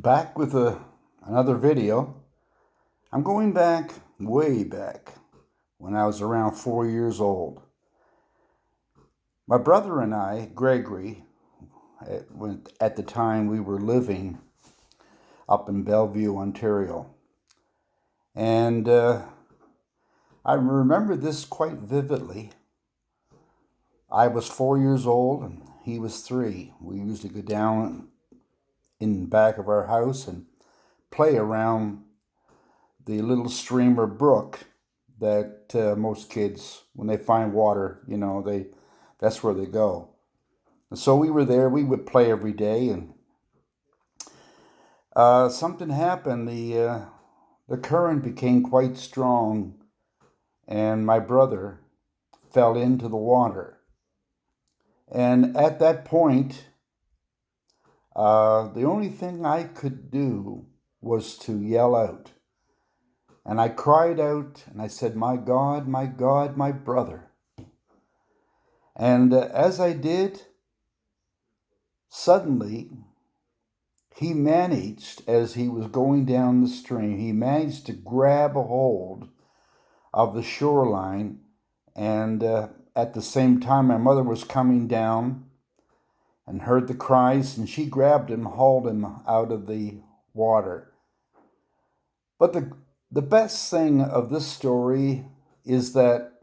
Back with another video. I'm going back, way back, when I was around 4 years old. My brother and I, Gregory, at the time we were living up in Bellevue, Ontario. And I remember this quite vividly. I was 4 years old and he was 3. We used to go down in the back of our house and play around the little stream or brook that most kids, when they find water, that's where they go. And so we were there. We would play every day, and something happened. The current became quite strong, and my brother fell into the water. And at that point, the only thing I could do was to yell out. And I cried out and I said, my God, my brother. And as I did, suddenly he managed, as he was going down the stream, he managed to grab a hold of the shoreline. And at the same time, my mother was coming down and heard the cries, and she grabbed him, hauled him out of the water. But the best thing of this story is that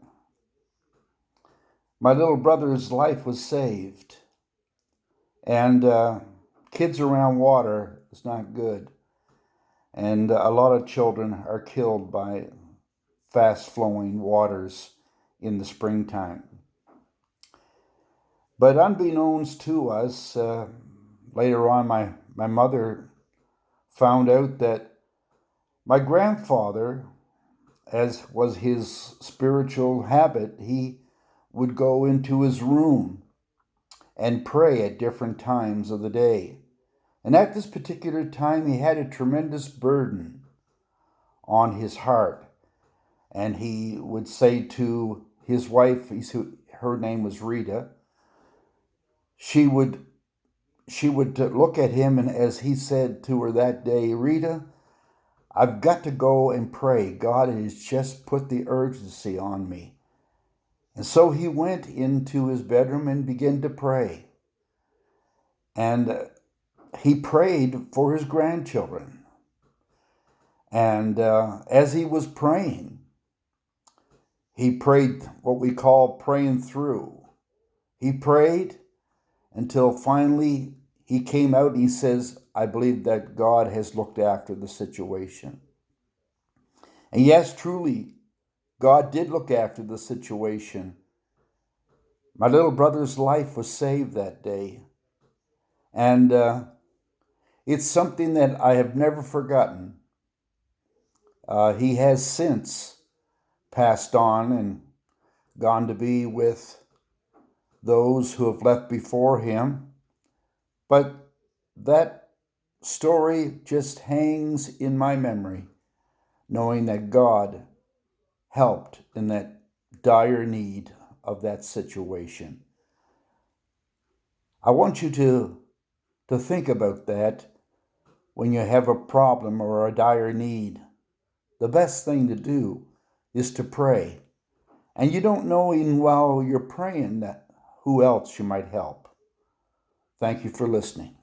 my little brother's life was saved. And kids around water is not good. And a lot of children are killed by fast-flowing waters in the springtime. But unbeknownst to us, later on, my mother found out that my grandfather, as was his spiritual habit, he would go into his room and pray at different times of the day. And at this particular time, he had a tremendous burden on his heart. And he would say to his wife, her name was Rita, she would look at him, and as he said to her that day, Rita, I've got to go and pray. God has just put the urgency on me. And so he went into his bedroom and began to pray. And he prayed for his grandchildren. And as he was praying, he prayed what we call praying through. He prayed until finally he came out and he says, I believe that God has looked after the situation. And yes, truly, God did look after the situation. My little brother's life was saved that day. And it's something that I have never forgotten. He has since passed on and gone to be with those who have left before him. But that story just hangs in my memory, knowing that God helped in that dire need of that situation. I want you to think about that when you have a problem or a dire need. The best thing to do is to pray. And you don't know even while you're praying that who else you might help. Thank you for listening.